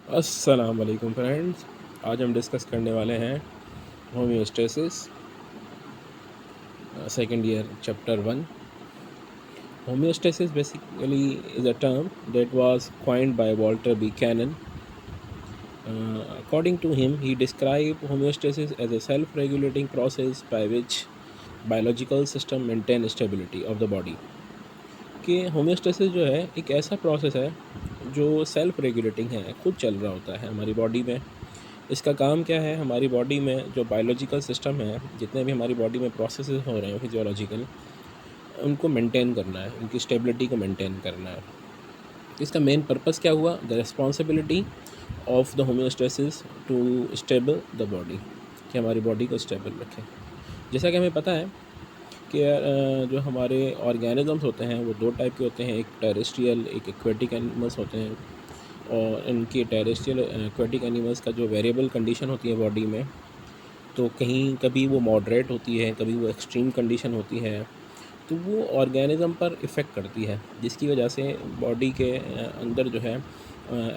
अस्सलाम वालेकुम फ्रेंड्स। आज हम डिस्कस करने वाले हैं homeostasis second year chapter 1। Homeostasis basically is a term that was coined by Walter Buchanan. According to him, he described homeostasis as a self-regulating process by which biological system maintain stability of the body. कि homeostasis जो है एक ऐसा process है जो self regulating है, खुद चल रहा होता है हमारी बॉडी में। इसका काम क्या है, हमारी बॉडी में जो बायोलॉजिकल सिस्टम है, जितने भी हमारी बॉडी में प्रोसेसेस हो रहे हैं फिजियोलॉजिकल, उनको मेंटेन करना है, उनकी स्टेबिलिटी को मेंटेन करना है। इसका मेन पर्पस क्या हुआ, the responsibility of the homeostasis to stable the body, कि हमारी बॉडी को स्टेबल रखें। जैसा कि हमें पता है कि जो हमारे ऑर्गेनिजम्स होते हैं वो दो टाइप के होते हैं, एक टेरेस्ट्रियल, एक एक्वेटिक एनिमल्स होते हैं। और इनके टेरेस्ट्रियल एक्वेटिक एनिमल्स का जो वेरिएबल कंडीशन होती है बॉडी में, तो कहीं कभी वो मॉडरेट होती है, कभी वो एक्सट्रीम कंडीशन होती है, तो वो ऑर्गेनिज़म पर इफ़ेक्ट करती है, जिसकी वजह से बॉडी के अंदर जो है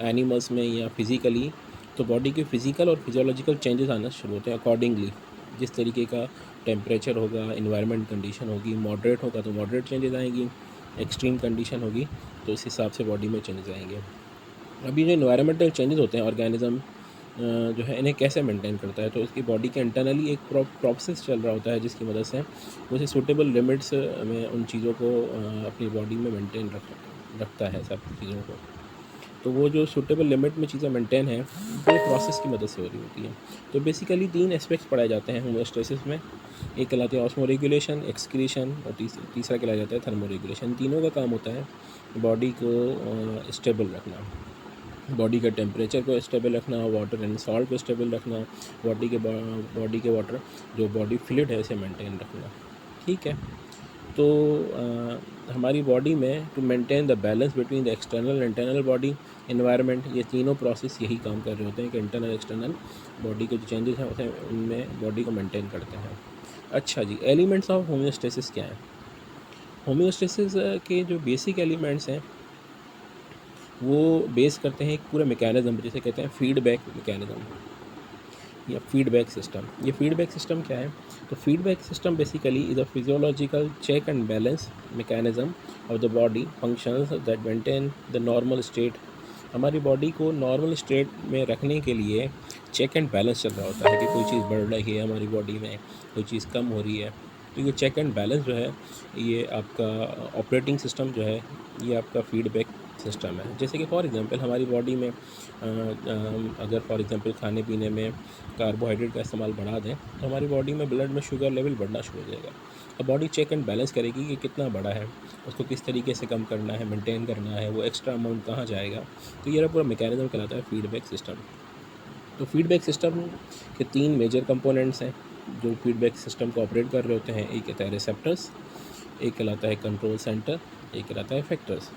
एनिमल्स में या फिज़िकली, तो बॉडी के फ़िज़िकल और फिजियोलॉजिकल चेंजेस आना शुरू होते हैं अकॉर्डिंगली। जिस तरीके का टेम्परेचर होगा, इन्वायरमेंट कंडीशन होगी, मॉडरेट होगा तो मॉडरेट चेंजेस आएंगी, एक्सट्रीम कंडीशन होगी तो इस हिसाब से बॉडी में चेंजेस आएंगे। अभी जो इन्वायरमेंटल चेंजेस होते हैं ऑर्गेनिज़म जो है इन्हें कैसे मेंटेन करता है, तो इसकी बॉडी के इंटरनली एक प्रोसेस चल रहा होता है जिसकी मदद से वो सूटेबल लिमिट्स में उन चीज़ों को अपनी बॉडी में मेंटेन रखता है सब चीज़ों को। तो वो जो सूटेबल लिमिट में चीज़ें मेंटेन है वो प्रोसेस की मदद से हो रही होती है। तो बेसिकली 3 एस्पेक्ट्स पढ़ाए जाते हैं होम्योस्टेसिस में। एक कहलाते हैं ऑस्मो रेगुलेशन, एक्सक्रीशन, और तीसरा कहलाया जाता है थर्मो रेगुलेशन। तीनों का काम होता है बॉडी को स्टेबल रखना, बॉडी का टेम्परेचर को स्टेबल रखना, वाटर एंड सॉल्ट को स्टेबल रखना, बॉडी के वाटर जो बॉडी फ्लूइड है इसे मेंटेन रखना। ठीक है। तो हमारी बॉडी में to maintain the balance between the external internal body environment, ये तीनों प्रोसेस यही काम कर रहे होते हैं कि इंटरनल एक्सटर्नल बॉडी के जो चेंजेस हैं उसे उनमें बॉडी को मेंटेन करते हैं। अच्छा जी, एलिमेंट्स ऑफ होम्योस्टेसिस क्या है। होम्योस्टेसिस के जो बेसिक एलिमेंट्स हैं वो बेस करते हैं एक पूरे मैकेनिज़्म, जिसे कहते हैं फीडबैक मैकेनिज़्म या फीडबैक सिस्टम। ये फीडबैक सिस्टम क्या है, तो feedback system basically is a physiological check and balance mechanism of the body functions that maintain the normal state. हमारी बॉडी को नॉर्मल स्टेट में रखने के लिए चेक एंड बैलेंस चल रहा होता है कि कोई चीज़ बढ़ रही है हमारी बॉडी में, कोई चीज़ कम हो रही है। तो ये चेक एंड बैलेंस जो है, ये आपका ऑपरेटिंग सिस्टम जो है, ये आपका फीडबैक सिस्टम है। जैसे कि फॉर एग्जांपल हमारी बॉडी में अगर फॉर एग्जांपल खाने पीने में कार्बोहाइड्रेट का इस्तेमाल बढ़ा दें तो हमारी बॉडी में ब्लड में शुगर लेवल बढ़ना शुरू हो जाएगा। अब बॉडी चेक एंड बैलेंस करेगी कि कितना बड़ा है, उसको किस तरीके से कम करना है, मेंटेन करना है, वो एक्स्ट्रा अमाउंट कहाँ जाएगा। तो ये पूरा मैकेनिज्म कहलाता है फीडबैक सिस्टम। तो फीडबैक सिस्टम के 3 मेजर कंपोनेंट्स हैं जो फीडबैक सिस्टम को ऑपरेट कर रहे होते हैं। एक कहता है रिसेप्टर्स, एक कहलाता है कंट्रोल सेंटर, एक कहलाता है इफेक्टर्स।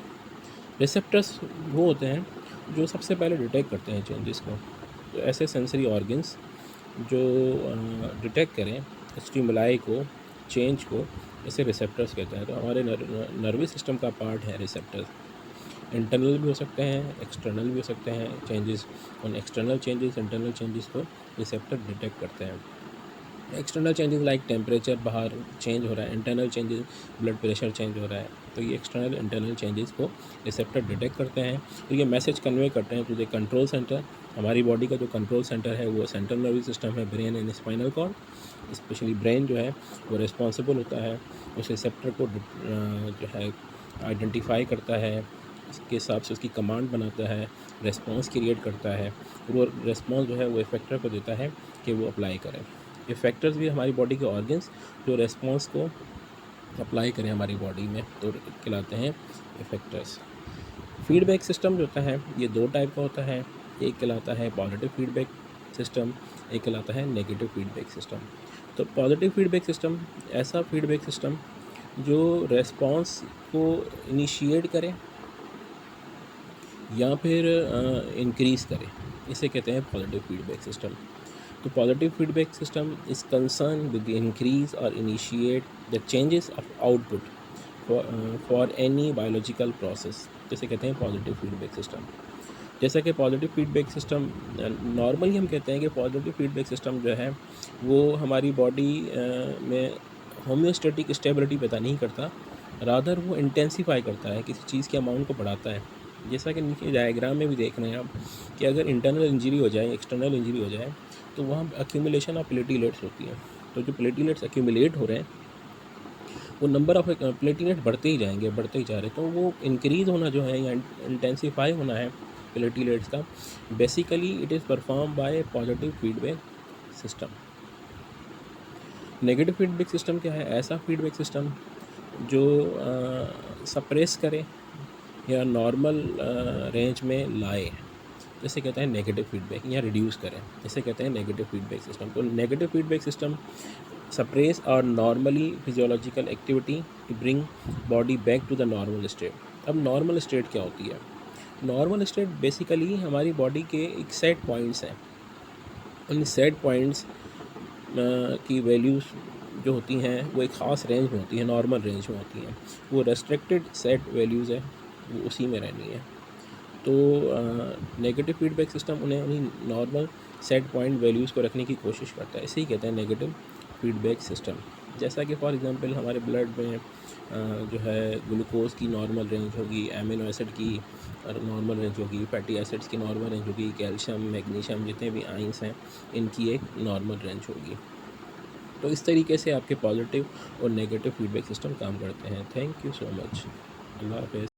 रिसेप्टर्स वो होते हैं जो सबसे पहले डिटेक्ट करते हैं चेंजेस को। तो ऐसे सेंसरी ऑर्गन्स जो डिटेक्ट करें स्टिमुलाई को, चेंज को, इसे रिसेप्टर्स कहते हैं। तो हमारे नर्वस सिस्टम का पार्ट है रिसेप्टर्स। इंटरनल भी हो सकते हैं, एक्सटर्नल भी हो सकते हैं चेंजेस। उन एक्सटर्नल चेंजेस, इंटरनल चेंजेस को रिसेप्टर डिटेक्ट करते हैं। एक्सटर्नल चेंजेस लाइक टेम्परेचर बाहर चेंज हो रहा है, internal changes blood pressure change हो रहा है, तो ये एक्सटर्नल इंटरनल चेंजेस को रिसेप्टर डिटेक्ट करते हैं। तो ये मैसेज कन्वे करते हैं टू द कंट्रोल सेंटर। हमारी बॉडी का जो कंट्रोल सेंटर है वो सेंट्रल नर्वस सिस्टम है, brain and spinal cord. Specially brain जो है वो रिस्पॉन्सिबल होता है, उस रिसेप्टर को जो है आइडेंटिफाई करता है, उसके हिसाब से उसकी कमांड बनाता है, रेस्पॉन्स क्रिएट करता है, और वो रेस्पॉन्स जो है वो इफेक्टर को देता है कि वो अप्लाई करें। इफेक्टर्स भी हमारी बॉडी के ऑर्गन्स जो रेस्पॉन्स को अप्लाई करें हमारी बॉडी में, तो कहलाते हैं इफेक्टर्स। फीडबैक सिस्टम जो होता है ये 2 टाइप का होता है। एक कहलाता है पॉजिटिव फीडबैक सिस्टम, एक कहलाता है नेगेटिव फीडबैक सिस्टम। तो पॉजिटिव फीडबैक सिस्टम ऐसा फीडबैक सिस्टम जो रेस्पॉन्स को इनिशिएट करे या फिर इंक्रीज़ करे, इसे कहते हैं पॉजिटिव फीडबैक सिस्टम। तो positive feedback system is concern with the increase और initiate the changes of output for any biological process, जैसे कहते हैं पॉजिटिव फीडबैक सिस्टम। जैसा कि पॉजिटिव फीडबैक सिस्टम, नॉर्मली हम कहते हैं कि पॉजिटिव फीडबैक सिस्टम जो है वो हमारी बॉडी में होम्योस्टेटिक स्टेबिलिटी पैदा नहीं करता, रादर वो इंटेंसीफाई करता है, किसी चीज़ के अमाउंट को बढ़ाता है। जैसा कि नीचे डायग्राम में भी देख रहे हैं आप कि अगर इंटरनल इंजरी हो जाए, एक्सटर्नल इंजरी हो जाए, तो वहाँ एक्यूमुलेशन ऑफ प्लेटलेट्स होती है। तो जो प्लेटलेट्स एक्यूमुलेट हो रहे हैं वो नंबर ऑफ प्लेटलेट बढ़ते ही जाएंगे, बढ़ते ही जा रहे हैं। तो वो इंक्रीज़ होना जो है या इंटेंसीफाई होना है प्लेटलेट्स का, basically it is perform by positive feedback system. Negative feedback system क्या है? ऐसा फीडबैक सिस्टम जो सप्रेस करे या नॉर्मल रेंज में लाए, जैसे कहते हैं नेगेटिव फीडबैक, या रिड्यूस करें, जैसे कहते हैं नेगेटिव फीडबैक सिस्टम। तो नेगेटिव फीडबैक सिस्टम सप्रेस और normally physiological activity to bring body back to the normal state. अब नॉर्मल स्टेट क्या होती है? नॉर्मल स्टेट बेसिकली हमारी बॉडी के एक सेट पॉइंट्स हैं। उन सेट पॉइंट्स की वैल्यूज़ जो होती हैं वो एक ख़ास रेंज में होती है, नॉर्मल रेंज में होती हैं। वो रेस्ट्रिक्टेड सेट वैल्यूज़ है, वो उसी में रहनी है। तो नेगेटिव फीडबैक सिस्टम उन्हें उन्हीं नॉर्मल सेट पॉइंट वैल्यूज़ को रखने की कोशिश करता है, इसे ही कहते हैं नेगेटिव फीडबैक सिस्टम। जैसा कि फॉर एग्जांपल हमारे ब्लड में जो है ग्लूकोज की नॉर्मल रेंज होगी, एमिनो एसिड की नॉर्मल रेंज होगी, फैटी एसिड्स की नॉर्मल रेंज होगी, कैल्शियम, मैग्नीशियम, जितने भी आइंस हैं इनकी एक नॉर्मल रेंज होगी। तो इस तरीके से आपके पॉजिटिव और नेगेटिव फीडबैक सिस्टम काम करते हैं। Thank you so much. अल्लाह हाफ़िज़।